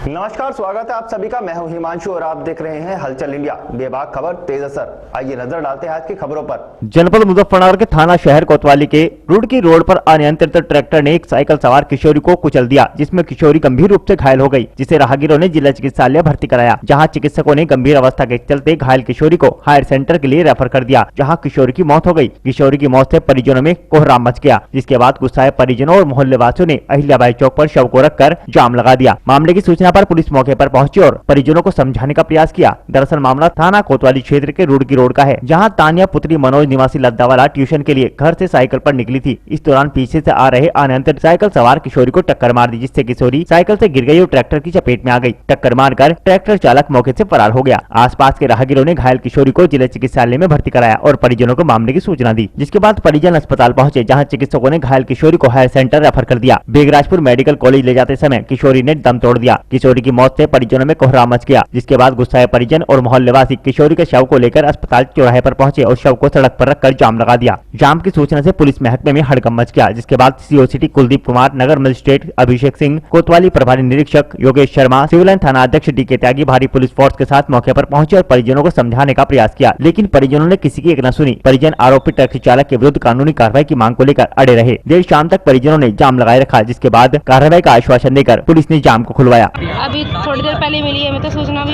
नमस्कार, स्वागत है आप सभी का। मैं हूं हिमांशु और आप देख रहे हैं हलचल इंडिया। बेबाक खबर तेज असर। आइए नजर डालते हैं आज की खबरों पर। जनपद मुजफ्फरनगर के थाना शहर कोतवाली के रुड़की रोड पर अनियंत्रित ट्रैक्टर ने एक साइकिल सवार किशोरी को कुचल दिया, जिसमें किशोरी गंभीर रूप से घायल हो गई, जिसे राहगीरों ने जिला चिकित्सालय भर्ती कराया, जहां चिकित्सकों ने गंभीर अवस्था के चलते घायल किशोरी को हायर सेंटर के लिए रेफर कर दिया, जहां किशोरी की मौत हो गई। किशोरी की मौत से परिजनों में कोहराम मच गया, जिसके बाद गुस्साए परिजनों और मोहल्ले वासियों ने अहिल्याबाई चौक पर शव को रखकर जाम लगा दिया। मामले की सूचना पर पुलिस मौके पर पहुंची और परिजनों को समझाने का प्रयास किया। दरअसल मामला थाना कोतवाली क्षेत्र के रुड़की रोड का है, जहां तानिया पुत्री मनोज निवासी लद्दावाला ट्यूशन के लिए घर से साइकिल पर निकली थी। इस दौरान पीछे से आ रहे अनियंत्रित साइकिल सवार किशोरी को टक्कर मार दी, जिससे किशोरी साइकिल से गिर गई और ट्रैक्टर की चपेट में आ गई। टक्कर मारकर ट्रैक्टर चालक मौके से फरार हो गया। आसपास के राहगीरों ने घायल किशोरी को जिला चिकित्सालय में भर्ती कराया और परिजनों को मामले की सूचना दी, जिसके बाद परिजन अस्पताल पहुंचे, जहां चिकित्सकों ने घायल किशोरी को हायर सेंटर रेफर कर दिया। बेगराजपुर मेडिकल कॉलेज ले जाते समय किशोरी ने दम तोड़ दिया। किशोरी की मौत से परिजनों में कोहराम मच गया, जिसके बाद गुस्साए परिजन और मोहल्लेवासी किशोरी के शव को लेकर अस्पताल चौराहे पर पहुंचे और शव को सड़क पर रखकर जाम लगा दिया। जाम की सूचना से पुलिस महकमे में हड़कंप मच गया, जिसके बाद सीओ सिटी कुलदीप कुमार, नगर मजिस्ट्रेट अभिषेक सिंह, कोतवाली प्रभारी निरीक्षक योगेश शर्मा, सिविल लाइन थाना अध्यक्ष डी के त्यागी भारी पुलिस फोर्स के साथ मौके पर पहुंचे और परिजनों को समझाने का प्रयास किया, लेकिन परिजनों ने किसी की एक न सुनी। परिजन आरोपी टैक्सी चालक के विरुद्ध कानूनी कार्रवाई की मांग को लेकर अड़े रहे। देर शाम तक परिजनों ने जाम लगाए रखा, जिसके बाद कार्रवाई का आश्वासन देकर पुलिस ने जाम को खुलवाया। अभी थोड़ी देर पहले मिली है, मैं तो सूचना भी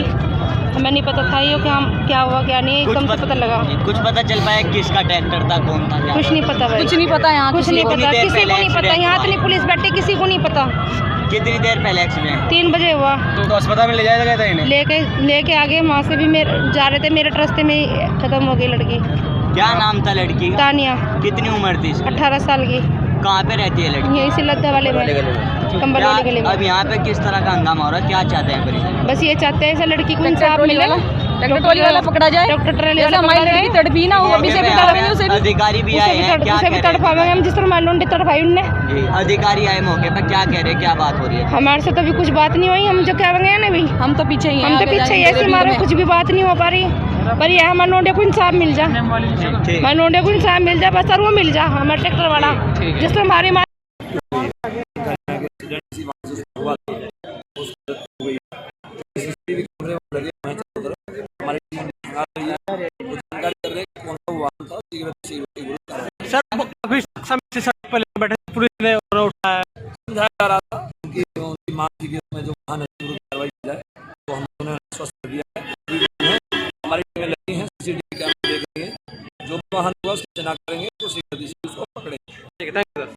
हमें नहीं पता था ये क्या हुआ क्या नहीं, एकदम से पता लगा। कुछ पता चल पाया किसका ट्रैक्टर था, कौन था? कुछ नहीं पता भाई, कुछ नहीं पता यहाँ, कुछ नहीं पता, किसी को नहीं पता। यहाँ इतनी पुलिस बैठी, किसी को नहीं पता। कितनी देर पहले एक्सीडेंट? 3 बजे हुआ। तो अस्पताल में ले जाया गया था इन्हें? लेके आगे वहाँ से भी जा रहे थे, मेरे रास्ते में खत्म हो गई लड़की। क्या नाम था लड़की का? तानिया। कितनी उम्र थी इसकी? 18 साल की। कहाँ पे रहती है लड़की? यही से लद्दा वाले में, कंबल वाले गले में। अब यहाँ पे किस तरह का हंगामा हो रहा है, क्या चाहते हैं परिजन? बस ये चाहते हैं ऐसा लड़की को इंसाफ मिले, ट्रैक्टर ट्रॉली वाला पकड़ा जाए, डॉक्टर ट्रॉली जैसा वाला हमारी लड़की तड़पी ना, वो अभी से भी तड़पेंगे, उसे भी अधिकारी भी आए हैं, क्या उसे भी तड़पाएंगे हम, जिस तरह मालूम तड़पाई उनने। जी, अधिकारी आए मौके पर, क्या कह रहे हैं, क्या बात हो रही है? हमारे से तो अभी कुछ बात नहीं हुई, हम जो कहेंगे ना भी हम तो पीछे ही हैं, हम तो पीछे ही ऐसे मारे, कुछ भी बात नहीं हो पा रही। पर ये मनोडे को इंसाफ मिल जा, मनोडे को इंसाफ मिल जा, बस और वो मिल जा हमारे ट्रैक्टर वाला, जिस तरह हमारे सर अभी समय से पहले बैठे पुलिस ने और उठाया समझाया जा रहा था कि उनकी मांग थी कि उसमें जो वाहन कार्रवाई की जाए, तो हमने आश्वासन दिया है। हमारी टीमें लगी हैं, सीसीटीवी कैमरे देखेंगे, जो वाहन हुआ उसकी शिनाख्त करेंगे, तो उसी उसको पकड़ेंगे। ठीक है, थैंक यू सर।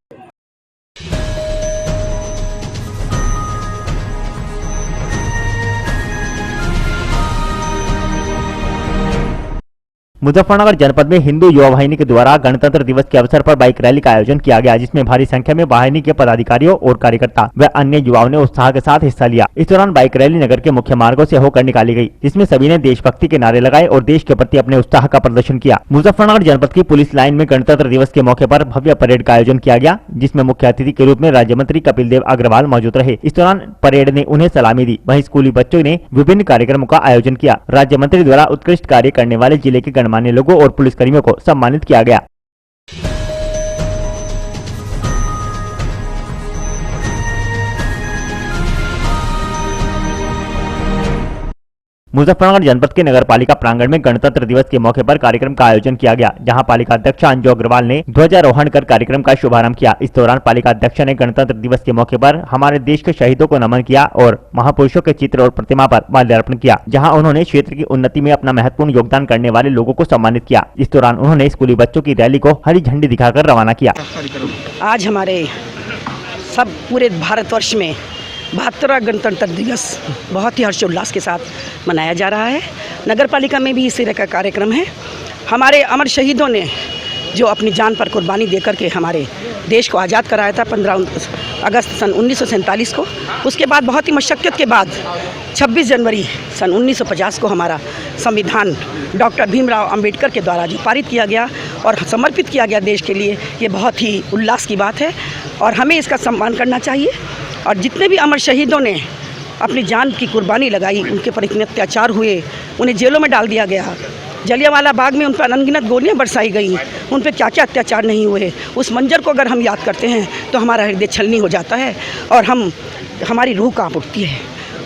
मुजफ्फरनगर जनपद में हिंदू युवा वाहिनी के द्वारा गणतंत्र दिवस के अवसर पर बाइक रैली का आयोजन किया गया, जिसमें भारी संख्या में वाहिनी के पदाधिकारियों और कार्यकर्ता व अन्य युवाओं ने उत्साह के साथ हिस्सा लिया। इस दौरान बाइक रैली नगर के मुख्य मार्गों से होकर निकाली गई, जिसमें सभी ने देशभक्ति के नारे लगाए और देश के प्रति अपने उत्साह का प्रदर्शन किया। मुजफ्फरनगर जनपद की पुलिस लाइन में गणतंत्र दिवस के मौके पर भव्य परेड का आयोजन किया गया, जिसमें मुख्य अतिथि के रूप में राज्य मंत्री कपिल देव अग्रवाल मौजूद रहे। इस दौरान परेड ने उन्हें सलामी दी, वहीं स्कूली बच्चों ने विभिन्न कार्यक्रमों का आयोजन किया। राज्य मंत्री द्वारा उत्कृष्ट कार्य करने वाले जिले के गणमान्य लोगों और पुलिसकर्मियों को सम्मानित किया गया। मुजफ्फरनगर जनपद के नगर पालिका प्रांगण में गणतंत्र दिवस के मौके पर कार्यक्रम का आयोजन किया गया, जहां पालिका अध्यक्ष अंजू अग्रवाल ने ध्वजारोहण कर कार्यक्रम का शुभारंभ किया। इस दौरान पालिका अध्यक्ष ने गणतंत्र दिवस के मौके पर हमारे देश के शहीदों को नमन किया और महापुरुषों के चित्र और प्रतिमा पर माल्यार्पण किया, जहां उन्होंने क्षेत्र की उन्नति में अपना महत्वपूर्ण योगदान करने वाले लोगों को सम्मानित किया। इस दौरान उन्होंने स्कूली बच्चों की रैली को हरी झंडी दिखाकर रवाना किया। आज हमारे सब पूरे भारतवर्ष में 72वां गणतंत्र दिवस बहुत ही हर्षोल्लास के साथ मनाया जा रहा है। नगर पालिका में भी इसी तरह का कार्यक्रम है। हमारे अमर शहीदों ने जो अपनी जान पर कुर्बानी देकर के हमारे देश को आज़ाद कराया था 15 अगस्त सन 1947 को, उसके बाद बहुत ही मशक्क़त के बाद 26 जनवरी सन 1950 को हमारा संविधान डॉक्टर भीमराव अंबेडकर के द्वारा जो पारित किया गया और समर्पित किया गया देश के लिए, ये बहुत ही उल्लास की बात है और हमें इसका सम्मान करना चाहिए। और जितने भी अमर शहीदों ने अपनी जान की कुर्बानी लगाई, उनके पर इतने अत्याचार हुए, उन्हें जेलों में डाल दिया गया, जलियांवाला बाग में उन पर अनगिनत गोलियां बरसाई गई, उन पर क्या क्या अत्याचार नहीं हुए। उस मंजर को अगर हम याद करते हैं तो हमारा हृदय छलनी हो जाता है और हमारी रूह कांप उठती है।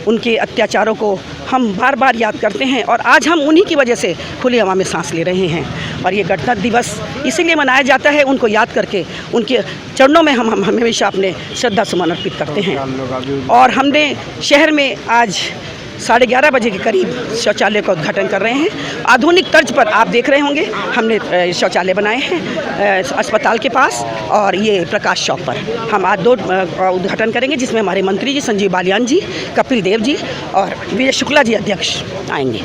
उनके अत्याचारों को हम बार बार याद करते हैं और आज हम उन्हीं की वजह से खुली हवा में सांस ले रहे हैं। और ये गणतंत्र दिवस इसीलिए मनाया जाता है, उनको याद करके उनके चरणों में हम हमेशा अपने श्रद्धा सुमन अर्पित करते हैं। और हमने शहर में आज 11:30 बजे के करीब शौचालय का उद्घाटन कर रहे हैं। आधुनिक तर्ज पर आप देख रहे होंगे हमने शौचालय बनाए हैं अस्पताल के पास और ये प्रकाश चौक पर हम आज 2 उद्घाटन करेंगे, जिसमें हमारे मंत्री जी संजीव बालियान जी, कपिल देव जी और विजय शुक्ला जी अध्यक्ष आएंगे।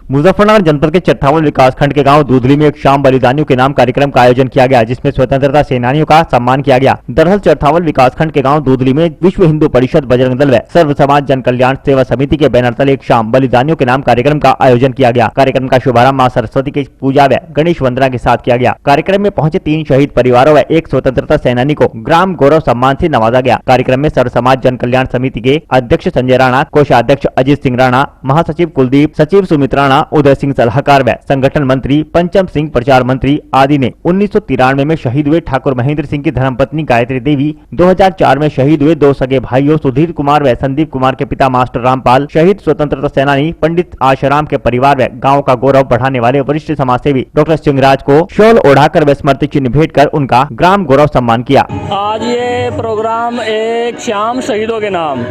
मुजफ्फरनगर जनपद के चट्ठावल विकासखंड के गांव दूधली में एक शाम बलिदानियों के नाम कार्यक्रम का आयोजन किया गया, जिसमें स्वतंत्रता सेनानियों का सम्मान किया गया। दरअसल चट्ठावल विकासखंड के गांव दूधली में विश्व हिंदू परिषद, बजरंग दल व सर्व समाज जन कल्याण सेवा समिति के बैनर तले एक शाम बलिदानियों के नाम कार्यक्रम का आयोजन किया गया। कार्यक्रम का शुभारंभ मां सरस्वती की पूजा व गणेश वंदना के साथ किया गया। कार्यक्रम में पहुंचे 3 शहीद परिवारों व एक स्वतंत्रता सेनानी को ग्राम गौरव सम्मान से नवाजा गया। कार्यक्रम में सर्व समाज जन कल्याण समिति के अध्यक्ष संजय राणा, कोषाध्यक्ष अजीत सिंह राणा, महासचिव कुलदीप, सचिव सुमित राणा, उदय सिंह सलाहकार व संगठन मंत्री पंचम सिंह, प्रचार मंत्री आदि ने 1993 में शहीद हुए ठाकुर महेंद्र सिंह की धर्मपत्नी गायत्री देवी, 2004 में शहीद हुए 2 सगे भाइयों सुधीर कुमार व संदीप कुमार के पिता मास्टर रामपाल, शहीद स्वतंत्रता सेनानी पंडित आशाराम के परिवार व गाँव का गौरव बढ़ाने वाले वरिष्ठ समाज सेवी डॉक्टर सिंहराज को शॉल ओढ़ाकर व स्मृति चिन्ह भेंट कर उनका ग्राम गौरव सम्मान किया। आज ये प्रोग्राम एक शाम शहीदों के नाम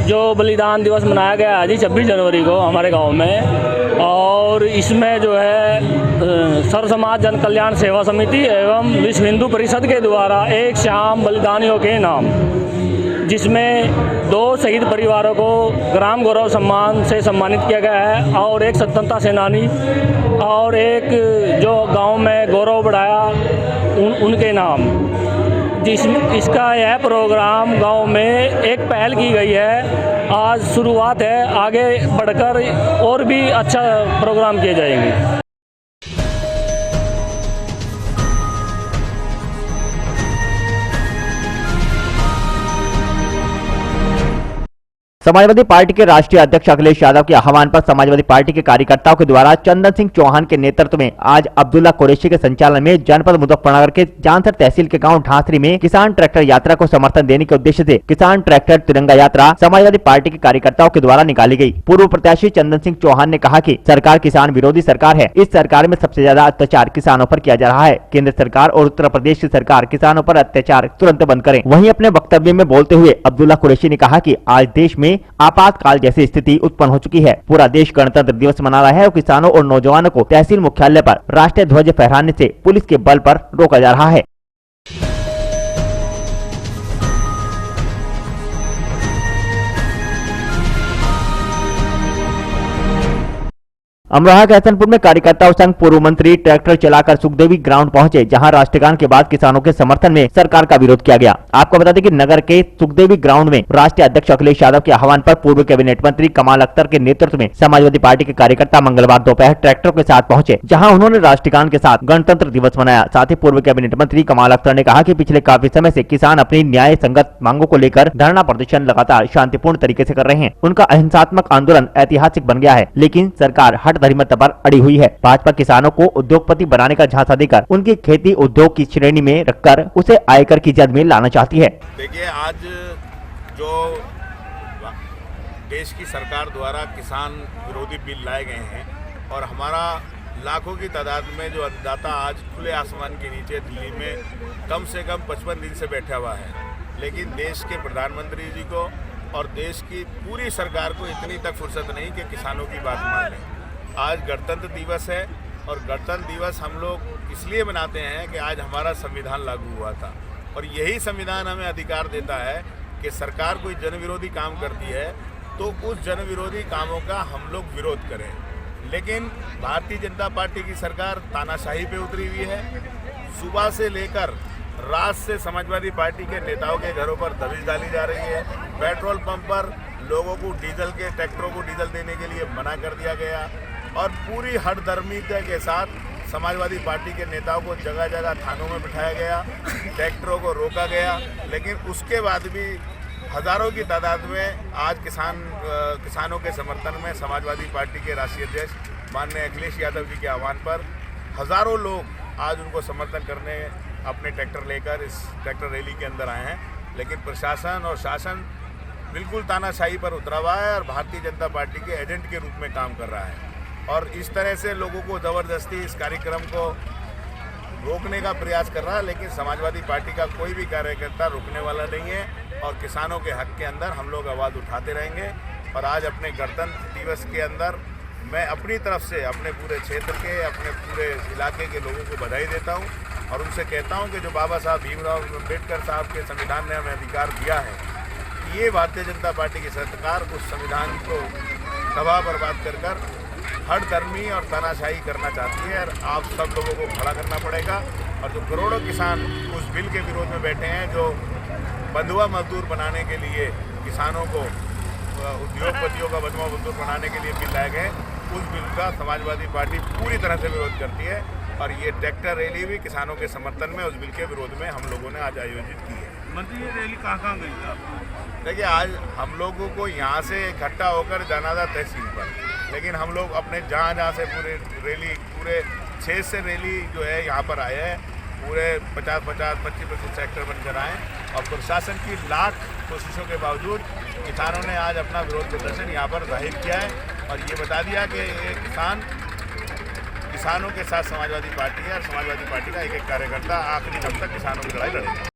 जो बलिदान दिवस मनाया गया आज 26 जनवरी को हमारे गांव में, और इसमें जो है सर्व समाज जन कल्याण सेवा समिति एवं विश्व हिंदू परिषद के द्वारा एक शाम बलिदानियों के नाम, जिसमें 2 शहीद परिवारों को ग्राम गौरव सम्मान से सम्मानित किया गया है और एक स्वतंत्रता सेनानी और एक जो गांव में गौरव बढ़ाया उनके नाम। इसका यह प्रोग्राम गांव में एक पहल की गई है, आज शुरुआत है, आगे बढ़कर और भी अच्छा प्रोग्राम किए जाएंगे। समाजवादी पार्टी के राष्ट्रीय अध्यक्ष अखिलेश यादव के आह्वान पर समाजवादी पार्टी के कार्यकर्ताओं के द्वारा चंदन सिंह चौहान के नेतृत्व में आज अब्दुल्ला कुरैशी के संचालन में जनपद मुजफ्फरनगर के जानसर तहसील के गांव ढांसरी में किसान ट्रैक्टर यात्रा को समर्थन देने के उद्देश्य से किसान ट्रैक्टर तिरंगा यात्रा समाजवादी पार्टी के कार्यकर्ताओं के द्वारा निकाली गई। पूर्व प्रत्याशी चंदन सिंह चौहान ने कहा कि सरकार किसान विरोधी सरकार है। इस सरकार में सबसे ज्यादा अत्याचार किसानों पर किया जा रहा है। केंद्र सरकार और उत्तर प्रदेश की सरकार किसानों पर अत्याचार तुरंत बंद करें। वहीं अपने वक्तव्य में बोलते हुए अब्दुल्ला कुरैशी ने कहा कि आज देश में आपातकाल जैसी स्थिति उत्पन्न हो चुकी है। पूरा देश गणतंत्र दिवस मना रहा है और किसानों और नौजवानों को तहसील मुख्यालय पर राष्ट्रीय ध्वज फहराने से पुलिस के बल पर रोका जा रहा है। अमरोहा के हसनपुर में कार्यकर्ताओं संघ पूर्व मंत्री ट्रैक्टर चलाकर सुखदेवी ग्राउंड पहुंचे, जहां राष्ट्रगान के बाद किसानों के समर्थन में सरकार का विरोध किया गया। आपको बता दें कि नगर के सुखदेवी ग्राउंड में राष्ट्रीय अध्यक्ष अखिलेश यादव के आह्वान पर पूर्व कैबिनेट मंत्री कमाल अख्तर के नेतृत्व में समाजवादी पार्टी के कार्यकर्ता मंगलवार दोपहर ट्रैक्टरों के साथ पहुंचे, जहाँ उन्होंने राष्ट्रगान के साथ गणतंत्र दिवस मनाया। साथ ही पूर्व कैबिनेट मंत्री कमाल अख्तर ने कहा कि पिछले काफी समय से किसान अपनी न्याय संगत मांगों को लेकर धरना प्रदर्शन लगातार शांतिपूर्ण तरीके से कर रहे हैं। उनका अहिंसात्मक आंदोलन ऐतिहासिक बन गया है, लेकिन सरकार हठधर्मी मत पर अड़ी हुई है। भाजपा किसानों को उद्योगपति बनाने का झांसा देकर उनकी खेती उद्योग की श्रेणी में रखकर उसे आयकर की जद में लाना चाहती है। देखिए, आज जो देश की सरकार द्वारा किसान विरोधी बिल लाए गए हैं और हमारा लाखों की तादाद में जो अन्नदाता आज खुले आसमान के नीचे दिल्ली में कम से कम 55 दिन से बैठा हुआ है, लेकिन देश के प्रधानमंत्री जी को और देश की पूरी सरकार को इतनी तक फुर्सत नहीं कि किसानों की बात मान लें। आज गणतंत्र दिवस है और गणतंत्र दिवस हम लोग इसलिए मनाते हैं कि आज हमारा संविधान लागू हुआ था और यही संविधान हमें अधिकार देता है कि सरकार कोई जन विरोधी काम करती है तो उस जन विरोधी कामों का हम लोग विरोध करें। लेकिन भारतीय जनता पार्टी की सरकार तानाशाही पे उतरी हुई है। सुबह से लेकर रात से समाजवादी पार्टी के नेताओं के घरों पर दबिश डाली जा रही है। पेट्रोल पंप पर लोगों को डीजल के ट्रैक्टरों को डीजल देने के लिए मना कर दिया गया और पूरी हठधर्मिता के साथ समाजवादी पार्टी के नेताओं को जगह जगह थानों में बिठाया गया, ट्रैक्टरों को रोका गया। लेकिन उसके बाद भी हजारों की तादाद में आज किसानों के समर्थन में समाजवादी पार्टी के राष्ट्रीय अध्यक्ष माननीय अखिलेश यादव जी के आह्वान पर हज़ारों लोग आज उनको समर्थन करने अपने ट्रैक्टर लेकर इस ट्रैक्टर रैली के अंदर आए हैं। लेकिन प्रशासन और शासन बिल्कुल तानाशाही पर उतरा हुआ है और भारतीय जनता पार्टी के एजेंट के रूप में काम कर रहा है और इस तरह से लोगों को ज़बरदस्ती इस कार्यक्रम को रोकने का प्रयास कर रहा है। लेकिन समाजवादी पार्टी का कोई भी कार्यकर्ता रुकने वाला नहीं है और किसानों के हक के अंदर हम लोग आवाज़ उठाते रहेंगे। और आज अपने गणतंत्र दिवस के अंदर मैं अपनी तरफ से अपने पूरे क्षेत्र के, अपने पूरे इलाके के लोगों को बधाई देता हूं और उनसे कहता हूं कि जो बाबा साहब भीमराव अम्बेडकर साहब के संविधान ने हमें अधिकार दिया है, ये भारतीय जनता पार्टी की सरकार उस संविधान को तबाह बर्बाद कर हर धर्मी और तानाशाही करना चाहती है। और आप सब लोगों को खड़ा करना पड़ेगा। और जो करोड़ों किसान उस बिल के विरोध में बैठे हैं, जो बंधुआ मजदूर बनाने के लिए किसानों को, उद्योगपतियों का बंधुआ मजदूर बनाने के लिए बिल लाए गए, उस बिल का समाजवादी पार्टी पूरी तरह से विरोध करती है। और ये ट्रैक्टर रैली भी किसानों के समर्थन में उस बिल के विरोध में हम लोगों ने आज आयोजित की है। मंत्री, ये रैली कहाँ गई था? देखिए, आज हम लोगों को यहाँ से इकट्ठा होकर जाना था तहसील पर, लेकिन हम लोग अपने जहाँ से पूरे 6 से रैली जो है यहाँ पर आए हैं, पूरे 50-25 सेक्टर बनकर आए और प्रशासन की लाख कोशिशों के बावजूद किसानों ने आज अपना विरोध प्रदर्शन यहाँ पर जाहिर किया है और ये बता दिया कि ये किसानों के साथ समाजवादी पार्टी है और समाजवादी पार्टी का एक कार्यकर्ता आखिरी दम तक किसानों की लड़ाई लड़ेगा।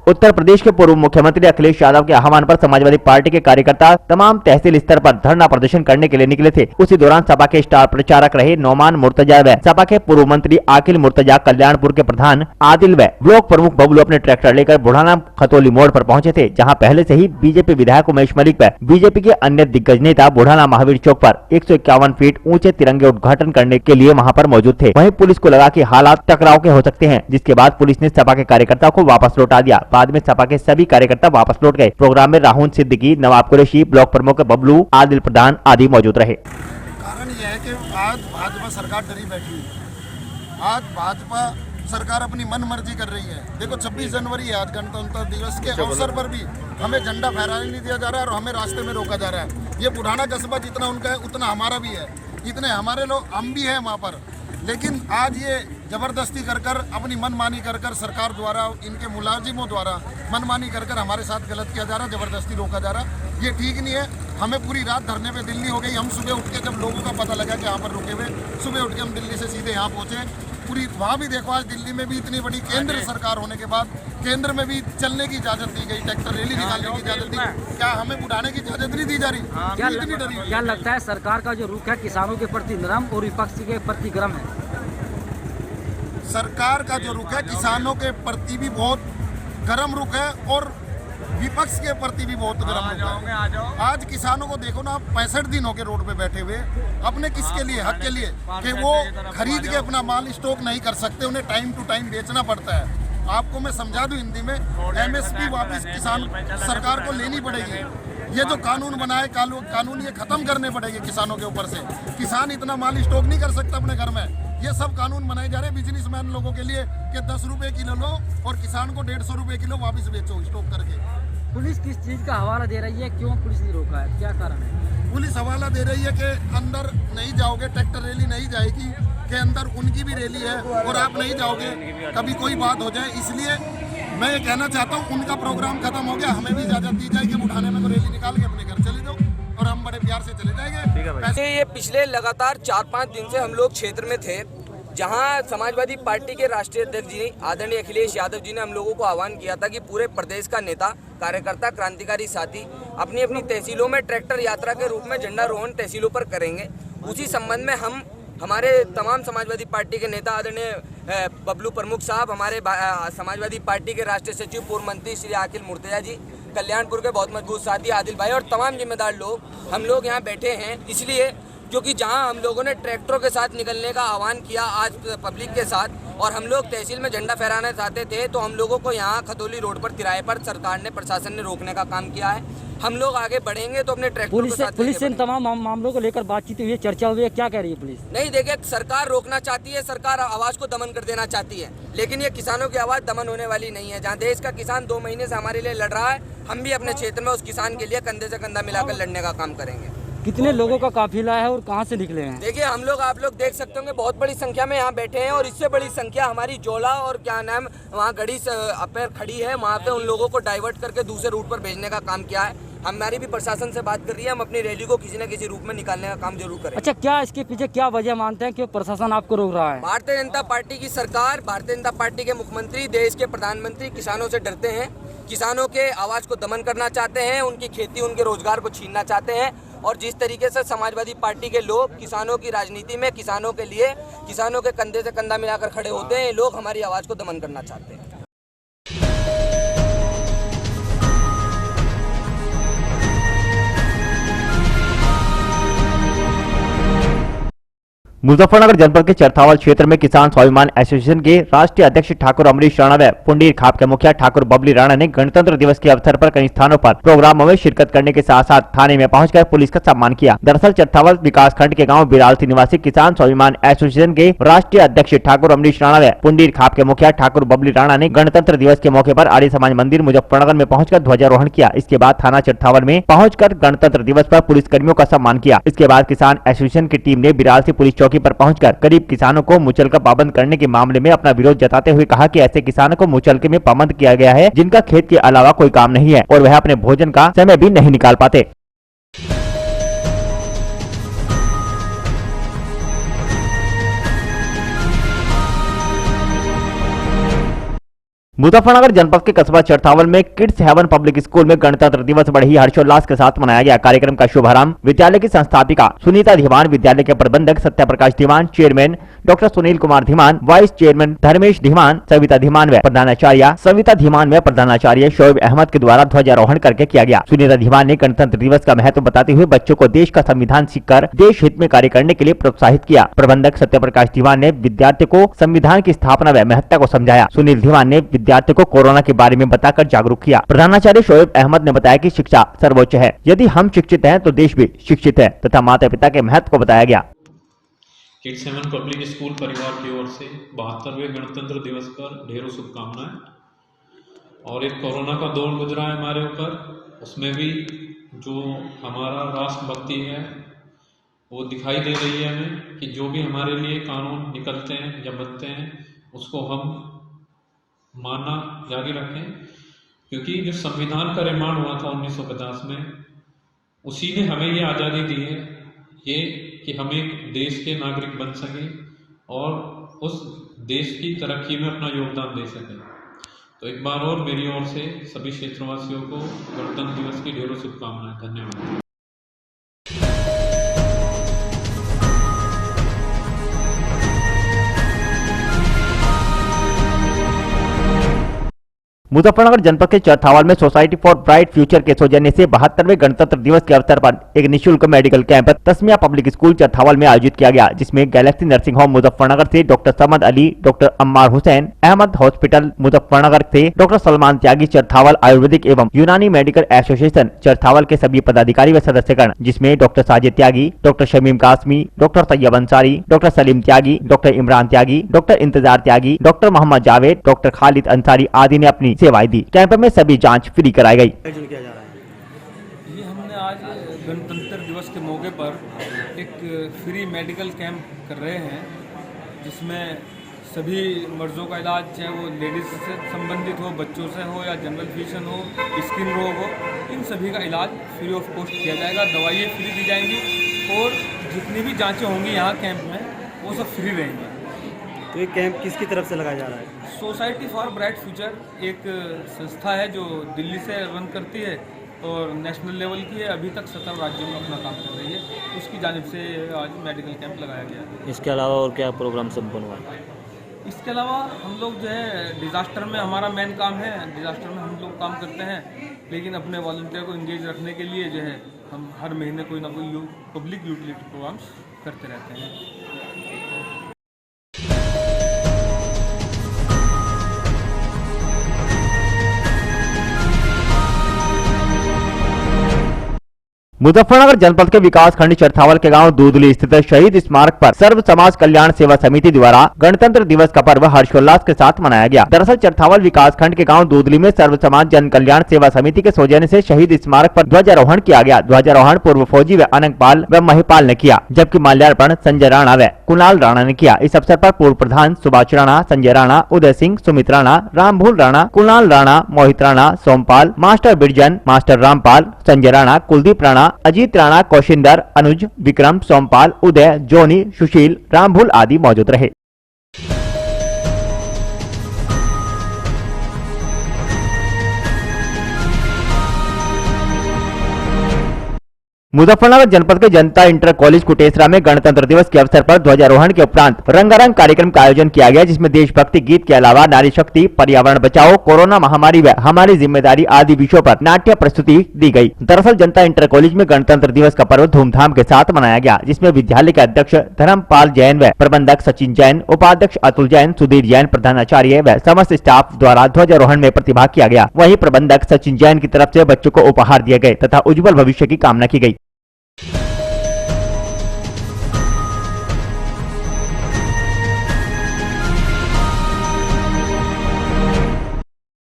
उत्तर प्रदेश के पूर्व मुख्यमंत्री अखिलेश यादव के आह्वान पर समाजवादी पार्टी के कार्यकर्ता तमाम तहसील स्तर पर धरना प्रदर्शन करने के लिए निकले थे। उसी दौरान सपा के स्टार प्रचारक रहे नौमान मुर्तजा व सपा के पूर्व मंत्री आकिल मुर्तजा, कल्याणपुर के प्रधान आदिल व ब्लॉक प्रमुख बबलू अपने ट्रैक्टर लेकर बुढ़ाना खतौली मोड़ पर पहुंचे थे, जहां पहले से ही बीजेपी विधायक उमेश मलिक व बीजेपी के अन्य दिग्गज नेता बुढ़ाना महावीर चौक पर 151 फीट ऊंचे तिरंगे उद्घाटन करने के लिए वहां पर मौजूद थे। वहीं पुलिस को लगा कि हालात टकराव के हो सकते हैं, जिसके बाद पुलिस ने सपा के कार्यकर्ताओं को वापस लौटा दिया। बाद में सपा के सभी कार्यकर्ता वापस लौट गए। प्रोग्राम में राहुल सिद्दीकी, नवाब कुरैशी, ब्लॉक प्रमुख बबलू, आदिल प्रधान आदि मौजूद रहे। कारण यह है कि आज भाजपा सरकार डरी बैठी है। आज भाजपा सरकार अपनी मन मर्जी कर रही है। देखो, 26 जनवरी है आज, गणतंत्र दिवस के अवसर पर भी हमें झंडा फहराने नहीं दिया जा रहा है और हमें रास्ते में रोका जा रहा है। ये बुढ़ाना कस्बा जितना उनका है उतना हमारा भी है, इतने हमारे लोग, हम भी हैं वहाँ पर। लेकिन आज ये जबरदस्ती कर अपनी मनमानी कर सरकार द्वारा, इनके मुलाजिमों द्वारा मनमानी कर हमारे साथ गलत किया जा रहा है, जबरदस्ती रोका जा रहा है। ये ठीक नहीं है। हमें पूरी रात धरने पे दिल्ली हो गई। हम सुबह उठ के, जब लोगों का पता लगा कि यहाँ पर रुके हुए, सुबह उठ के हम दिल्ली से सीधे यहाँ पहुँचे। पूरी वहाँ भी देखो, आज दिल्ली में भी इतनी बड़ी केंद्र सरकार होने के बाद केंद्र में भी चलने की इजाज़त दी गई, ट्रैक्टर रैली निकालने की इजाज़त दी। क्या हमें बुढ़ाने की इजाज़त नहीं दी जा रही? इतनी डरी? क्या लगता है सरकार का जो रुख है किसानों के प्रति नरम और विपक्ष के प्रति गर्म है? सरकार का जो रुख है किसानों के प्रति भी बहुत गर्म रुख है और विपक्ष के प्रति भी बहुत गर्म रुख है। आज किसानों को देखो ना, 65 दिन हो के रोड पे बैठे हुए, अपने किसके लिए, हक के लिए, कि वो खरीद के अपना माल स्टॉक नहीं कर सकते, उन्हें टाइम टू टाइम बेचना पड़ता है। आपको मैं समझा दूं हिंदी में, MSP वापस किसान सरकार को लेनी पड़ेगी। ये जो कानून बनाए, कानून ये खत्म करने पड़ेंगे किसानों के ऊपर से। किसान इतना माल स्टॉक नहीं कर सकता अपने घर में। ये सब कानून बनाए जा रहे हैं बिजनेसमैन लोगों के लिए कि 10 रुपए किलो लो और किसान को 150 रुपए किलो वापस बेचो स्टॉक करके। पुलिस किस चीज़ का हवाला दे रही है? क्यों पुलिस ने रोका है? क्या कारण है? पुलिस हवाला दे रही है कि अंदर नहीं जाओगे, ट्रैक्टर रैली नहीं जाएगी, के अंदर उनकी भी रैली है और आप नहीं जाओगे, कभी कोई बात हो जाए। इसलिए मैं ये कहना चाहता हूँ, उनका प्रोग्राम खत्म हो गया, हमें भी इजाज़त दी जाए कि उठाने में रैली निकाल के अपने घर चले जाओ और हम बड़े प्यार से चले जाएंगे। ये पिछले लगातार 4-5 दिन से हम लोग क्षेत्र में थे, जहां समाजवादी पार्टी के राष्ट्रीय अध्यक्ष जी आदरणीय अखिलेश यादव जी ने हम लोगों को आह्वान किया था कि पूरे प्रदेश का नेता, कार्यकर्ता, क्रांतिकारी साथी अपनी अपनी तहसीलों में ट्रैक्टर यात्रा के रूप में झंडारोहण तहसीलों पर करेंगे। उसी संबंध में हम हमारे तमाम समाजवादी पार्टी के नेता आदरणीय बबलू प्रमुख साहब, हमारे समाजवादी पार्टी के राष्ट्रीय सचिव पूर्व मंत्री श्री आकिल मुर्तजा जी, कल्याणपुर के बहुत मजबूत साथी आदिल भाई और तमाम जिम्मेदार लोग हम लोग यहाँ बैठे हैं, इसलिए क्योंकि जहां हम लोगों ने ट्रैक्टरों के साथ निकलने का आह्वान किया आज पब्लिक के साथ, और हम लोग तहसील में झंडा फहराना चाहते थे, तो हम लोगों को यहाँ खतौली रोड पर तिराहे पर सरकार ने, प्रशासन ने रोकने का काम किया है। हम लोग आगे बढ़ेंगे तो अपने ट्रैक्टर पुलिस से इन तमाम मामलों को लेकर बातचीत हुई है, चर्चा हुई है, क्या कह रही है पुलिस? नहीं, देखिए सरकार रोकना चाहती है, सरकार आवाज को दमन कर देना चाहती है, लेकिन ये किसानों की आवाज दमन होने वाली नहीं है। जहाँ देश का किसान 2 महीने से हमारे लिए लड़ रहा है, हम भी अपने क्षेत्र में उस किसान के लिए कंधे से कंधा मिलाकर लड़ने का काम करेंगे। कितने लोगों का काफिला है और कहाँ से निकले हैं? देखिए हम लोग, आप लोग देख सकते होंगे, बहुत बड़ी संख्या में यहाँ बैठे हैं और इससे बड़ी संख्या हमारी जोला और क्या नाम वहाँ गड़ी अपेर खड़ी है, वहाँ पे उन लोगों को डाइवर्ट करके दूसरे रूट पर भेजने का काम किया है। हमारी भी प्रशासन से बात कर रही है, हम अपनी रैली को किसी न किसी रूप में निकालने का काम जरूर करें। अच्छा, क्या इसके पीछे क्या वजह मानते हैं कि प्रशासन आपको रोक रहा है? भारतीय जनता पार्टी की सरकार, भारतीय जनता पार्टी के मुख्यमंत्री, देश के प्रधानमंत्री किसानों से डरते हैं, किसानों के आवाज को दमन करना चाहते हैं, उनकी खेती, उनके रोजगार को छीनना चाहते हैं। और जिस तरीके से समाजवादी पार्टी के लोग किसानों की राजनीति में किसानों के लिए, किसानों के कंधे से कंधा मिलाकर खड़े होते हैं, ये लोग हमारी आवाज को दमन करना चाहते हैं। मुजफ्फरनगर जनपद के चरथावल क्षेत्र में किसान स्वाभिमान एसोसिएशन के राष्ट्रीय अध्यक्ष ठाकुर अमरीश राणा व पुंडीर खाप के मुखिया ठाकुर बबली राणा ने गणतंत्र दिवस के अवसर पर कई स्थानों पर प्रोग्रामों में शिरकत करने के साथ साथ थाने में पहुंचकर पुलिस का सम्मान किया। दरअसल चरथावल विकास खंड के गांव बिरालसी निवासी किसान स्वाभिमान एसोसिएशन के राष्ट्रीय अध्यक्ष ठाकुर अमरीश राणा व पुंडीर खाप के मुखिया ठाकुर बबली राणा ने गणतंत्र दिवस के मौके पर आर्य समाज मंदिर मुजफ्फरनगर में पहुंचकर ध्वजारोहण किया। इसके बाद थाना चरथावल में पहुंचकर गणतंत्र दिवस पर पुलिस कर्मियों का सम्मान किया। इसके बाद किसान एसोसिएशन की टीम ने बिरालसी पुलिस चौकी पर पहुंचकर गरीब किसानों को मुचलका पाबंद करने के मामले में अपना विरोध जताते हुए कहा कि ऐसे किसानों को मुचलके में पाबंद किया गया है जिनका खेत के अलावा कोई काम नहीं है और वह अपने भोजन का समय भी नहीं निकाल पाते। मुजफ्फरनगर जनपद के कस्बा चरथावल में किड्स हेवन पब्लिक स्कूल में गणतंत्र दिवस बड़े ही हर्षोल्लास के साथ मनाया गया। कार्यक्रम का शुभारंभ विद्यालय की संस्थापिका सुनीता धीमान, विद्यालय के प्रबंधक Satyaprakash Dhiman, chairman doctor Sunil Kumar Dhiman, vice chairman Dharmesh Dhiman, Savita Dhiman व प्रधानाचार्य सविता धीमान व प्रधानाचार्य शोएब अहमद के द्वारा ध्वजारोहण करके किया गया। सुनीता धीमान ने गणतंत्र दिवस का महत्व बताते हुए बच्चों को देश का संविधान सीखकर देश हित में कार्य करने के लिए प्रोत्साहित किया। प्रबंधक सत्यप्रकाश धीमान ने विद्यार्थियों को संविधान की स्थापना व महत्ता को समझाया। सुनील धीमान ने विद्यार्थियों को कोरोना के बारे में बताकर जागरूक किया। प्रधानाचार्य शोएब अहमद ने बताया कि शिक्षा सर्वोच्च है, यदि हम शिक्षित हैं तो देश भी शिक्षित है तथा माता पिता के महत्व को बताया गया। किड्स हेवन पब्लिक स्कूल परिवार की ओर से 72वें गणतंत्र दिवस पर ढेरों शुभकामनाएं। और एक कोरोना का दौर गुजरा है हमारे ऊपर, उसमें भी जो हमारा राष्ट्रभक्ति है वो दिखाई दे रही है हमें कि जो भी हमारे लिए कानून निकलते हैं या बनते हैं उसको हम मानना जारी रखें, क्योंकि जो संविधान का निर्माण हुआ था 1950 में, उसी ने हमें ये आज़ादी दी है ये कि हम एक देश के नागरिक बन सकें और उस देश की तरक्की में अपना योगदान दे सकें। तो एक बार और मेरी ओर से सभी क्षेत्रवासियों को गणतंत्र दिवस की ढेरों शुभकामनाएं। धन्यवाद। मुजफ्फरनगर जनपद के चरथावल में सोसाइटी फॉर ब्राइट फ्यूचर के सौजन्य से 72वें गणतंत्र दिवस के अवसर पर एक निःशुल्क medical camp Tasmiya public school Charthawal में आयोजित किया गया, जिसमें गैलेक्सी नर्सिंग होम मुजफ्फरनगर से doctor Samad Ali, doctor Ammar Hussain, Ahmad hospital Muzaffarnagar से डॉक्टर सलमान त्यागी, चरथावल आयुर्वेदिक एवं यूनानी मेडिकल एसोसिएशन चरथावल के सभी पदाधिकारी व सदस्यगण, जिसमें doctor Sajid Tyagi, doctor Shamim Qasmi, doctor Tayyab Ansari, doctor Salim Tyagi, doctor Imran Tyagi, doctor Intezar Tyagi, doctor Mohammad Javed, doctor Khalid Ansari आदि ने अपनी सेवाएं दी। कैंप में सभी जांच फ्री कराई गई। ये हमने आज गणतंत्र दिवस के मौके पर एक फ्री मेडिकल कैंप कर रहे हैं, जिसमें सभी मर्जों का इलाज, चाहे वो लेडीज से संबंधित हो, बच्चों से हो या जनरल फिजिशियन हो, स्किन रोग हो, इन सभी का इलाज फ्री ऑफ कॉस्ट किया जाएगा। दवाइयाँ फ्री दी जाएंगी और जितनी भी जांचें होंगी यहाँ कैंप में वो सब फ्री रहेंगी। तो ये कैंप किसकी तरफ से लगाया जा रहा है? सोसाइटी फॉर ब्राइट फ्यूचर एक संस्था है जो दिल्ली से रन करती है और नेशनल लेवल की है। अभी तक 17 राज्यों में अपना काम कर रही है। उसकी जानिब से आज मेडिकल कैंप लगाया गया है। इसके अलावा और क्या प्रोग्राम संपन्न हुआ? इसके अलावा हम लोग जो है डिज़ास्टर में, हमारा मेन काम है डिज़ास्टर में हम लोग काम करते हैं, लेकिन अपने वॉलंटियर को इंगेज रखने के लिए जो है हम हर महीने कोई ना कोई पब्लिक यूटिलिटी प्रोग्राम्स करते रहते हैं। मुजफ्फरनगर जनपद के विकास खंड चरथावल के गांव दूधली स्थित शहीद स्मारक पर सर्व समाज कल्याण सेवा समिति द्वारा गणतंत्र दिवस का पर्व हर्षोल्लास के साथ मनाया गया। दरअसल चरथावल विकास खंड के गांव दूधली में सर्व समाज जन कल्याण सेवा समिति के सौजन्य से शहीद स्मारक पर ध्वजारोहण किया गया। ध्वजारोहण पूर्व फौजी व अनंगपाल व महिपाल ने किया, जबकि माल्यार्पण संजय राणा व कुणाल राणा ने किया। इस अवसर पर पूर्व प्रधान सुभाष राणा, संजय राणा, उदय सिंह, सुमित राणा, रामभूल राणा, कुणाल राणा, मोहित राणा, सोमपाल, मास्टर बिरजन, मास्टर रामपाल, संजय राणा, कुलदीप राणा, अजीत राणा, कौशिंदर, अनुज, विक्रम, सोमपाल, उदय, जोनी, सुशील, रामभूल आदि मौजूद रहे। मुजफ्फरनगर जनपद के जनता इंटर कॉलेज कुटेसरा में गणतंत्र दिवस के अवसर पर ध्वजारोहण के उपरांत रंगारंग कार्यक्रम का आयोजन किया गया, जिसमें देशभक्ति गीत के अलावा नारी शक्ति, पर्यावरण बचाओ, कोरोना महामारी व हमारी जिम्मेदारी आदि विषयों पर नाट्य प्रस्तुति दी गई। दरअसल जनता इंटर कॉलेज में गणतंत्र दिवस का पर्व धूमधाम के साथ मनाया गया, जिसमें विद्यालय के अध्यक्ष धर्मपाल जैन व प्रबंधक सचिन जैन, उपाध्यक्ष अतुल जैन, सुधीर जैन, प्रधानाचार्य व समस्त स्टाफ द्वारा ध्वजारोहण में प्रतिभाग किया गया। वहीं प्रबंधक सचिन जैन की तरफ से बच्चों को उपहार दिए गए तथा उज्जवल भविष्य की कामना की गई।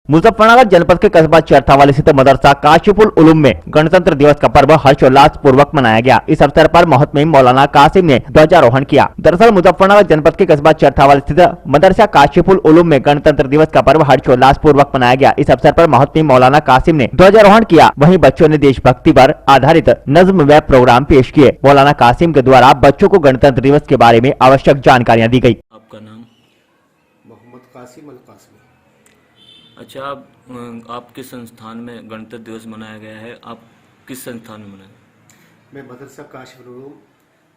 मुजफ्फरनगर जनपद के कस्बा चरथावल स्थित मदरसा काशिफुल उलूम में गणतंत्र दिवस का पर्व हर्षोल्लास पूर्वक मनाया गया। इस अवसर पर मोहतमीम मौलाना कासिम ने ध्वजारोहण किया। दरअसल मुजफ्फरनगर जनपद के कस्बा चरथावल स्थित मदरसा काशिफुल उलूम में गणतंत्र दिवस का पर्व हर्षोल्लास पूर्वक मनाया गया। इस अवसर पर मोहतमीम मौलाना कासिम ने ध्वजारोहण किया। वहीं बच्चों ने देशभक्ति पर आधारित नज्म व प्रोग्राम पेश किए। मौलाना कासिम के द्वारा बच्चों को गणतंत्र दिवस के बारे में आवश्यक जानकारियाँ दी गयी। आपका नाम? मोहम्मद कासिम अल कासिमी। अच्छा, आप किस संस्थान में गणतंत्र दिवस मनाया गया है? आप किस संस्थान में मनाया? मैं मदरसा काशिफुल उलूम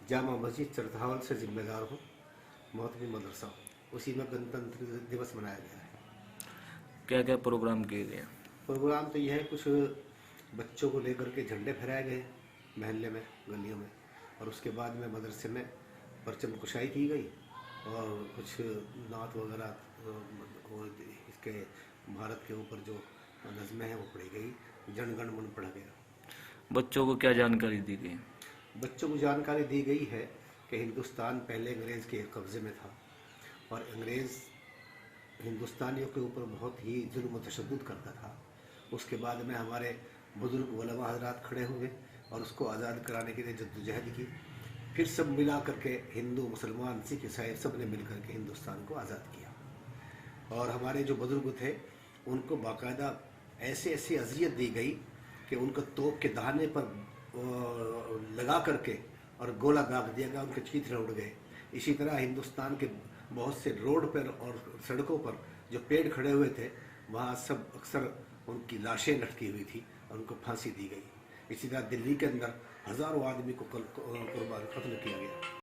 जामा मस्जिद चरथावल से जिम्मेदार हूँ, मोहतमी मदरसा, उसी में गणतंत्र दिवस मनाया गया है। क्या क्या प्रोग्राम किए गए? प्रोग्राम तो यह है, कुछ बच्चों को लेकर के झंडे फहराए गए महल्ले में, गलियों में, और उसके बाद में मदरसे में परचम कुशाई की गई और कुछ नात वगैरह इसके भारत के ऊपर जो नज़में हैं वो पढ़ी गई, जनगण मन पढ़ा गया। बच्चों को क्या जानकारी दी गई? बच्चों को जानकारी दी गई है कि हिंदुस्तान पहले अंग्रेज़ के कब्ज़े में था और अंग्रेज़ हिंदुस्तानियों के ऊपर बहुत ही जुल्म व तशद्दुद करता था। उसके बाद में हमारे बुजुर्ग उलमा हज़रात खड़े हुए और उसको आज़ाद कराने के लिए जद्दोजहद की। फिर सब मिला करके हिंदू, मुसलमान, सिख, ईसाई सब ने मिल करके हिंदुस्तान को आज़ाद किया। और हमारे जो बुजुर्ग थे उनको बाकायदा ऐसे ऐसी अजियत दी गई कि उनको तोप के दहाने पर लगा करके और गोला दाग दिया गया, उनके चीथड़े उड़ गए। इसी तरह हिंदुस्तान के बहुत से रोड पर और सड़कों पर जो पेड़ खड़े हुए थे वहाँ सब अक्सर उनकी लाशें लटकी हुई थी और उनको फांसी दी गई। इसी तरह दिल्ली के अंदर हज़ारों आदमी को कुर्बान कत्ल किया गया।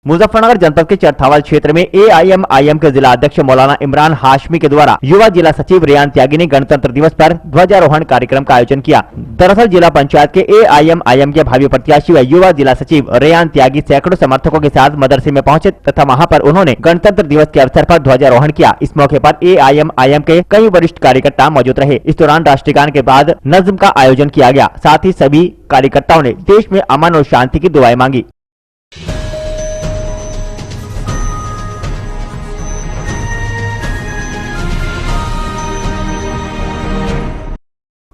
मुजफ्फरनगर जनपद के चरथावल क्षेत्र में एआईएमआईएम के जिला अध्यक्ष मौलाना इमरान हाशमी के द्वारा युवा जिला सचिव रेयान त्यागी ने गणतंत्र दिवस पर ध्वजारोहण कार्यक्रम का आयोजन किया। दरअसल जिला पंचायत के एआईएमआईएम के भावी प्रत्याशी व युवा जिला सचिव रेयान त्यागी सैकड़ों समर्थकों के साथ मदरसे में पहुंचे तथा वहां पर उन्होंने गणतंत्र दिवस के अवसर पर ध्वजारोहण किया। इस मौके पर एआईएमआईएम के कई वरिष्ठ कार्यकर्ता मौजूद रहे। इस दौरान राष्ट्रीय गान के बाद नज्म का आयोजन किया गया। साथ ही सभी कार्यकर्ताओं ने देश में अमन और शांति की दुआएं मांगी।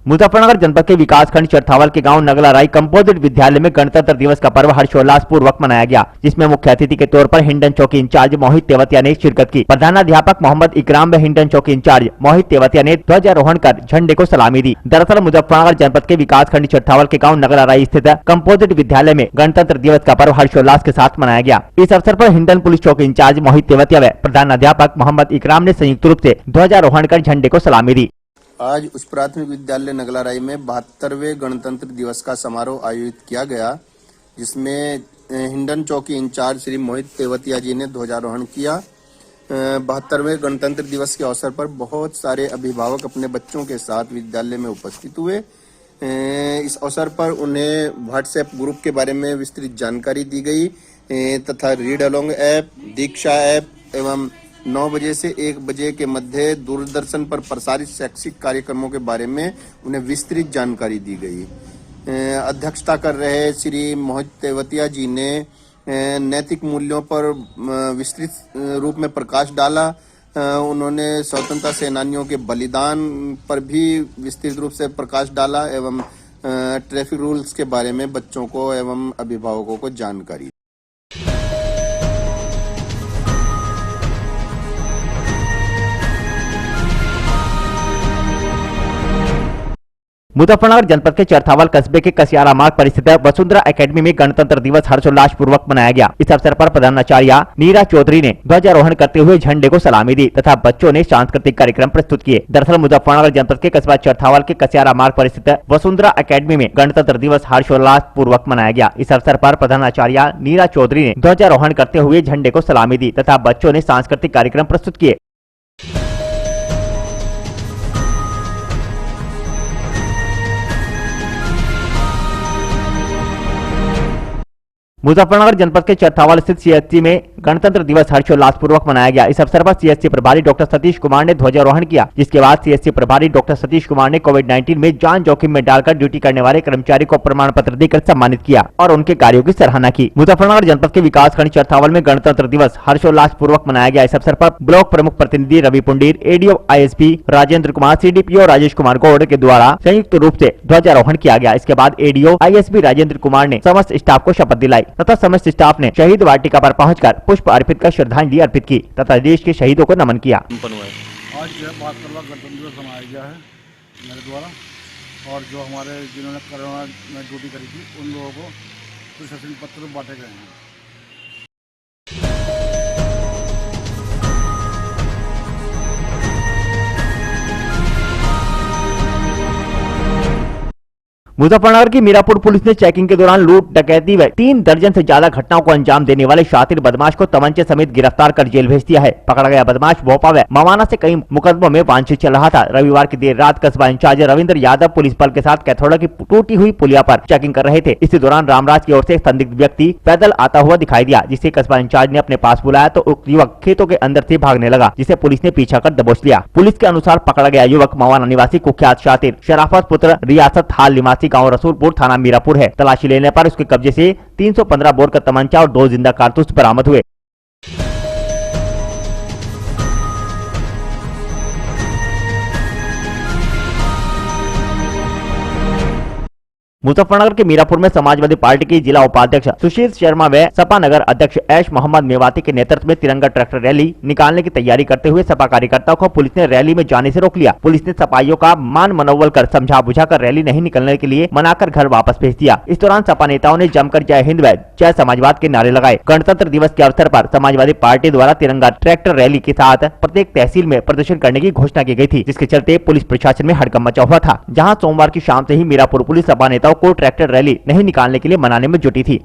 मुजफ्फरनगर जनपद के विकास खंड चरथावल के गांव नगला राई कंपोजिट विद्यालय में गणतंत्र दिवस का पर्व हर्षोल्लास पूर्वक मनाया गया, जिसमें मुख्य अतिथि के तौर पर हिंडन चौकी इंचार्ज मोहित तेवतिया ने शिरकत की। प्रधानाध्यापक मोहम्मद इकराम व हिंडन चौकी इंचार्ज मोहित तेवतिया ने ध्वजारोहण कर झंडे को सलामी दी। दरअसल मुजफ्फरनगर जनपद के विकास खंड चरथावल के गाँव नगला राई स्थित कंपोजिट विद्यालय में गणतंत्र दिवस का पर्व हर्षोल्लास के साथ मनाया गया। इस अवसर पर हिंडन पुलिस चौकी इंचार्ज मोहित तेवतिया व प्रधानाध्यापक मोहम्मद इकराम ने संयुक्त रूप से ध्वजारोहण कर झंडे को सलामी दी। आज उच्च प्राथमिक विद्यालय नगलाराई में 72वें गणतंत्र दिवस का समारोह आयोजित किया गया, जिसमें हिंडन चौकी इंचार्ज श्री मोहित तेवतिया जी ने ध्वजारोहण किया। 72वें गणतंत्र दिवस के अवसर पर बहुत सारे अभिभावक अपने बच्चों के साथ विद्यालय में उपस्थित हुए। इस अवसर पर उन्हें व्हाट्सएप ग्रुप के बारे में विस्तृत जानकारी दी गई तथा रीड अलोंग ऐप, दीक्षा ऐप, एवं 9 बजे से 1 बजे के मध्य दूरदर्शन पर प्रसारित शैक्षिक कार्यक्रमों के बारे में उन्हें विस्तृत जानकारी दी गई। अध्यक्षता कर रहे श्री मोहित तेवतिया जी ने नैतिक मूल्यों पर विस्तृत रूप में प्रकाश डाला। उन्होंने स्वतंत्रता सेनानियों के बलिदान पर भी विस्तृत रूप से प्रकाश डाला एवं ट्रैफिक रूल्स के बारे में बच्चों को एवं अभिभावकों को जानकारी। मुजफ्फरनगर जनपद के चरथावल कस्बे के कसियारा मार्ग पर स्थित वसुंधरा एकेडमी में गणतंत्र दिवस हर्षोल्लास पूर्वक मनाया गया। इस अवसर पर प्रधानाचार्य नीरा चौधरी ने ध्वजारोहण करते हुए झंडे को सलामी दी तथा बच्चों ने सांस्कृतिक कार्यक्रम प्रस्तुत किए। दरअसल मुजफ्फरनगर जनपद के कस्बा चरथावल के कसियारा मार्ग पर स्थित वसुंधरा एकेडमी में गणतंत्र दिवस हर्षोल्लास पूर्वक मनाया गया। इस अवसर पर प्रधानाचार्य नीरा चौधरी ने ध्वजारोहण करते हुए झंडे को सलामी दी तथा बच्चों ने सांस्कृतिक कार्यक्रम प्रस्तुत किए। मुजफ्फरनगर जनपद के चरथावल स्थित सीएचसी में गणतंत्र दिवस हर्षोल्लास पूर्वक मनाया गया। इस अवसर पर सीएचसी प्रभारी डॉक्टर सतीश कुमार ने ध्वजारोहण किया, जिसके बाद सीएचसी प्रभारी डॉक्टर सतीश कुमार ने कोविड-19 में जान जोखिम में डालकर ड्यूटी करने वाले कर्मचारी को प्रमाण पत्र देकर सम्मानित किया और उनके कार्यों की सराहना की। मुजफ्फरनगर जनपद के विकासखंड चरथावल में गणतंत्र दिवस हर्षोल्लास पूर्वक मनाया गया। इस अवसर पर ब्लॉक प्रमुख प्रतिनिधि Ravi Pundir, ADO ISP Rajendra Kumar, CDPO Rajesh Kumar Gaur के द्वारा संयुक्त रूप से ध्वजारोहण किया गया। इसके बाद एडीओ आईएसपी राजेंद्र कुमार ने समस्त स्टाफ को शपथ दिलाई तथा समस्त स्टाफ ने शहीद वाटिका पर पहुंचकर पुष्प अर्पित कर श्रद्धांजलि अर्पित की तथा देश के शहीदों को नमन किया। आज जो है 72वां गणतंत्र दिवस मनाया गया है मेरे द्वारा, और जो हमारे जिन्होंने कोरोना में ड्यूटी करी थी उन लोगों को प्रशस्ति पत्र बांटे गए हैं। मुजफ्फरनगर की मीरापुर पुलिस ने चेकिंग के दौरान लूट, डकैती व 3 दर्जन से ज्यादा घटनाओं को अंजाम देने वाले शातिर बदमाश को तमंचे समेत गिरफ्तार कर जेल भेज दिया है। पकड़ा गया बदमाश भोपा व मवाना से कई मुकदमों में वांछित चल रहा था। रविवार की देर रात कस्बा इंचार्ज रविंद्र यादव पुलिस बल के साथ कैथोड़ा की टूटी हुई पुलिया पर चेकिंग कर रहे थे। इसी दौरान रामराज की ओर से एक संदिग्ध व्यक्ति पैदल आता हुआ दिखाई दिया, जिसे कस्बा इंचार्ज ने अपने पास बुलाया तो उक्त युवक खेतों के अंदर से भागने लगा, जिसे पुलिस ने पीछा कर दबोच लिया। पुलिस के अनुसार पकड़ा गया युवक मवाना निवासी कुख्यात शातिर शराफत पुत्र रियासत हाल निवासी गाँव रसूलपुर थाना मीरापुर है। तलाशी लेने पर उसके कब्जे से 315 बोर का तमंचा और 2 जिंदा कारतूस बरामद हुए। मुजफ्फरनगर के मीरापुर में समाजवादी पार्टी की जिला उपाध्यक्ष सुशील शर्मा व सपा नगर अध्यक्ष ऐश मोहम्मद मेवाती के नेतृत्व में तिरंगा ट्रैक्टर रैली निकालने की तैयारी करते हुए सपा कार्यकर्ताओं को पुलिस ने रैली में जाने से रोक लिया। पुलिस ने सपाइयों का मान मनोबल कर समझा बुझाकर रैली नहीं निकलने के लिए मनाकर घर वापस भेज दिया। इस दौरान सपा नेताओं ने जमकर जय हिंद व जय समाजवाद के नारे लगाए। गणतंत्र दिवस के अवसर पर समाजवादी पार्टी द्वारा तिरंगा ट्रैक्टर रैली के साथ प्रत्येक तहसील में प्रदर्शन करने की घोषणा की गई थी, जिसके चलते पुलिस प्रशासन में हड़कंप मचा हुआ था। जहाँ सोमवार की शाम से ही मीरापुर पुलिस सपा नेताओं को ट्रैक्टर रैली नहीं निकालने के लिए मनाने में जुटी थी।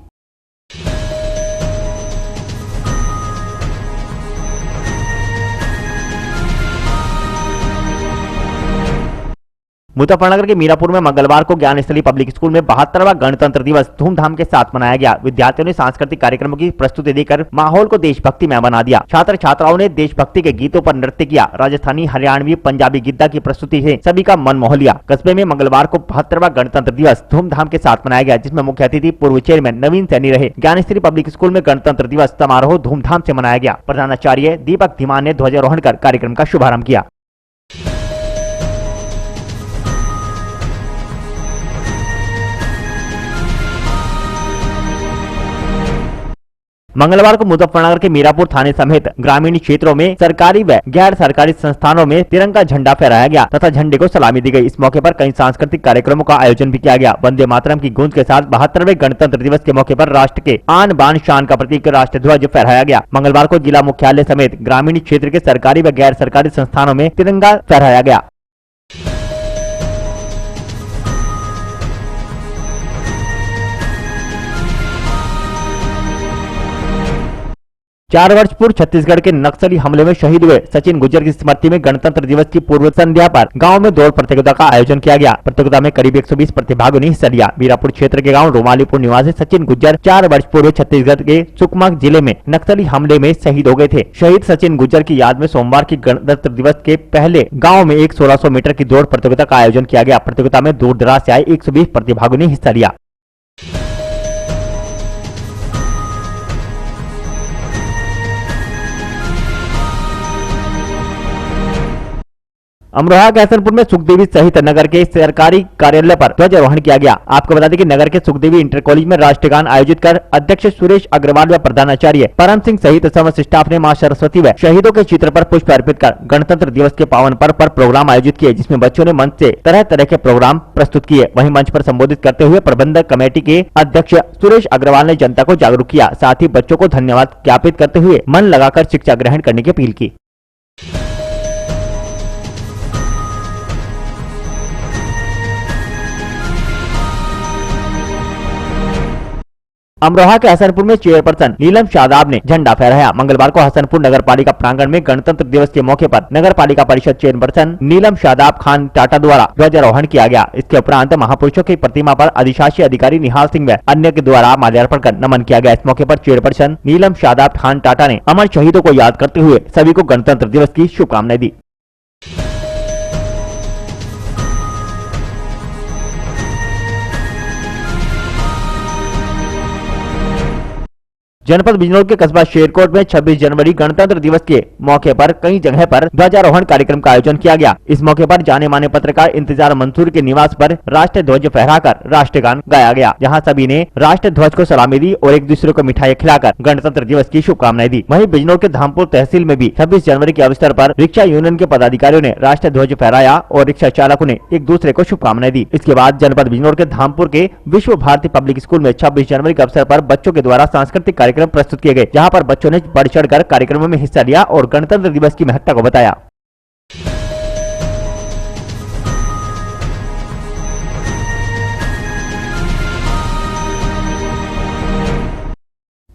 मुजफ्फरनगर के मीरापुर में मंगलवार को ज्ञानस्थली पब्लिक स्कूल में 72वां गणतंत्र दिवस धूमधाम के साथ मनाया गया। विद्यार्थियों ने सांस्कृतिक कार्यक्रमों की प्रस्तुति देकर माहौल को देशभक्तिमय बना दिया। छात्र छात्राओं ने देशभक्ति के गीतों पर नृत्य किया। राजस्थानी, हरियाणवी, पंजाबी गिद्दा की प्रस्तुति से सभी का मन मोह लिया। कस्बे में मंगलवार को 72वां गणतंत्र दिवस धूमधाम के साथ मनाया गया, जिसमें मुख्य अतिथि पूर्व चेयरमैन नवीन सैनी रहे। ज्ञानस्थली पब्लिक स्कूल में गणतंत्र दिवस समारोह धूमधाम से मनाया गया। प्रधानाचार्य दीपक धीमान ने ध्वजारोहण कर कार्यक्रम का शुभारंभ किया। मंगलवार को मुजफ्फरनगर के मीरापुर थाने समेत ग्रामीण क्षेत्रों में सरकारी व गैर सरकारी संस्थानों में तिरंगा झंडा फहराया गया तथा झंडे को सलामी दी गई। इस मौके पर कई सांस्कृतिक कार्यक्रमों का आयोजन भी किया गया। वंदे मातरम की गूंज के साथ 72वें गणतंत्र दिवस के मौके पर राष्ट्र के आन बान शान का प्रतीक राष्ट्र ध्वज फहराया गया। मंगलवार को जिला मुख्यालय समेत ग्रामीण क्षेत्र के सरकारी व गैर सरकारी संस्थानों में तिरंगा फहराया गया। 4 वर्ष पूर्व छत्तीसगढ़ के नक्सली हमले में शहीद हुए सचिन गुज्जर की स्मृति में गणतंत्र दिवस की पूर्व संध्या पर गांव में दौड़ प्रतियोगिता का आयोजन किया गया। प्रतियोगिता में करीब 120 प्रतिभागियों ने हिस्सा लिया। बीरापुर क्षेत्र के गांव रोमालीपुर निवासी सचिन गुज्जर 4 वर्ष पूर्व छत्तीसगढ़ के सुकमा जिले में नक्सली हमले में शहीद हो गए थे। शहीद सचिन गुज्जर की याद में सोमवार की गणतंत्र दिवस के पहले गाँव में एक 1600 मीटर की दौड़ प्रतियोगिता का आयोजन किया गया। प्रतियोगिता में दूर दराज से आए 120 प्रतिभागियों ने हिस्सा लिया। अमरोहा के हसनपुर में सुखदेवी सहित नगर के सरकारी कार्यालय पर ध्वजारोहण किया गया। आपको बता दें कि नगर के सुखदेवी इंटर कॉलेज में राष्ट्रगान आयोजित कर अध्यक्ष सुरेश अग्रवाल व प्रधानाचार्य परम सिंह सहित समस्त स्टाफ ने मां सरस्वती व शहीदों के चित्र पर पुष्प अर्पित कर गणतंत्र दिवस के पावन पर्व पर प्रोग्राम आयोजित किए, जिसमें बच्चों ने मंच से तरह तरह के प्रोग्राम प्रस्तुत किए। वहीं मंच पर संबोधित करते हुए प्रबंधक कमेटी के अध्यक्ष सुरेश अग्रवाल ने जनता को जागरूक किया। साथ ही बच्चों को धन्यवाद ज्ञापित करते हुए मन लगाकर शिक्षा ग्रहण करने की अपील की। अमरोहा के हसनपुर में चेयरपर्सन नीलम शादाब ने झंडा फहराया। मंगलवार को हसनपुर नगर पालिका प्रांगण में गणतंत्र दिवस के मौके पर नगर पालिका परिषद चेयरपर्सन नीलम शादाब खान टाटा द्वारा ध्वजारोहण किया गया। इसके उपरांत महापुरुषों की प्रतिमा पर अधिशासी अधिकारी निहाल सिंह व अन्य के द्वारा माल्यार्पण कर नमन किया गया। इस मौके पर चेयरपर्सन नीलम शादाब खान टाटा ने अमर शहीदों को याद करते हुए सभी को गणतंत्र दिवस की शुभकामनाएं दी। जनपद बिजनौर के कस्बा शेरकोट में 26 जनवरी गणतंत्र दिवस के मौके पर कई जगह पर ध्वजारोहण कार्यक्रम का आयोजन किया गया। इस मौके पर जाने माने पत्रकार इंतजार मंसूर के निवास पर राष्ट्रीय ध्वज फहराकर राष्ट्रगान गाया गया, जहां सभी ने राष्ट्रीय ध्वज को सलामी दी और एक दूसरे को मिठाई खिलाकर गणतंत्र दिवस की शुभकामनाएं दी। वहीं बिजनौर के धामपुर तहसील में भी 26 जनवरी के अवसर पर रिक्शा यूनियन के पदाधिकारियों ने राष्ट्रीय ध्वज फहराया और रिक्शा चालकों ने एक दूसरे को शुभकामनाएं दी। इसके बाद जनपद बिजनौर के धामपुर के विश्व भारती पब्लिक स्कूल में 26 जनवरी के अवसर पर बच्चों के द्वारा सांस्कृतिक कार्यक्रम प्रस्तुत किए गए, जहां पर बच्चों ने बढ़ चढ़कर कार्यक्रमों में हिस्सा लिया और गणतंत्र दिवस की महत्ता को बताया।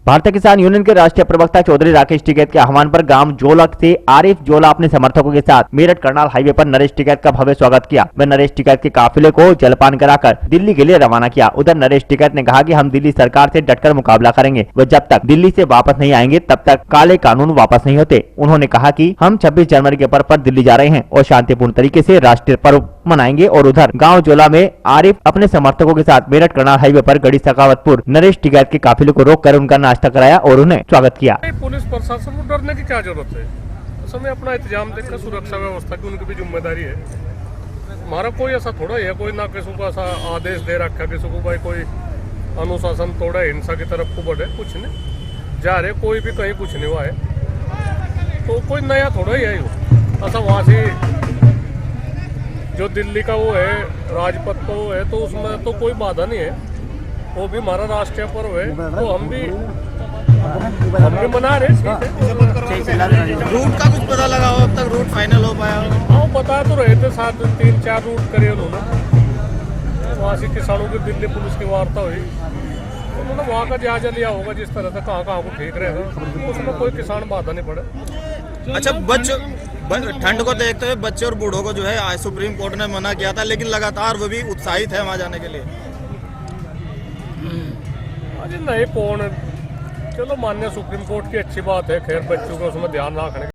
भारतीय किसान यूनियन के राष्ट्रीय प्रवक्ता चौधरी राकेश टिकैत के आह्वान पर गांव जोलक से आरिफ जोला अपने समर्थकों के साथ मेरठ करनाल हाईवे पर नरेश टिकैत का भव्य स्वागत किया। वह नरेश टिकैत के काफिले को जलपान कराकर दिल्ली के लिए रवाना किया। उधर नरेश टिकैत ने कहा कि हम दिल्ली सरकार से डटकर मुकाबला करेंगे। वह जब तक दिल्ली से वापस नहीं आएंगे तब तक काले कानून वापस नहीं होते। उन्होंने कहा कि हम 26 जनवरी के पर्व पर दिल्ली जा रहे हैं और शांतिपूर्ण तरीके से राष्ट्रीय पर्व मनाएंगे। और उधर गांव जोला में आरिफ अपने समर्थकों के साथ मेरठ करनाल हाईवे पर गढ़ी सखावतपुर नरेश टिकैत के काफिले को रोककर उनका नाश्ता कराया और उन्हें स्वागत किया। पुलिस प्रशासन को डरने की क्या जरूरत है? समय अपना इंतजाम देखकर सुरक्षा व्यवस्था की उनकी भी जिम्मेदारी है। हमारा कोई ऐसा थोड़ा है, कोई ना किसी को ऐसा आदेश दे रखा किसी को भाई कोई अनुशासन तोड़ा हिंसा की तरफ को बढ़े, कुछ नहीं जा रहे, कोई भी कहीं कुछ नहीं हुआ है। तो कोई नया थोड़ा ही है ऐसा। वहाँ से जो दिल्ली का वो है राजपथ तो है, तो उसमें तो कोई बाधा नहीं है, वो भी हमारा राष्ट्रीय पर्व है, तो हम भी मना रहे। रूट का कुछ पता लगा हो अब तक? रूट फाइनल हो पाया? हाँ, बता तो रहे थे, 3-4 रूट करे उन्होंने। वहाँ से किसानों की दिल्ली पुलिस की वार्ता हुई, उन्होंने वहाँ का जायजा लिया होगा जिस तरह से कहाँ को ठीक रहेगा, उसमें कोई किसान बाधा नहीं पड़े। अच्छा, बच्चों ठंड को देखते हुए बच्चे और बूढ़ों को जो है सुप्रीम कोर्ट ने मना किया था, लेकिन लगातार वो भी उत्साहित है वहाँ जाने के लिए। अरे नहीं, कौन, चलो मान्य सुप्रीम कोर्ट की अच्छी बात है, खैर बच्चों को उसमें ध्यान रखने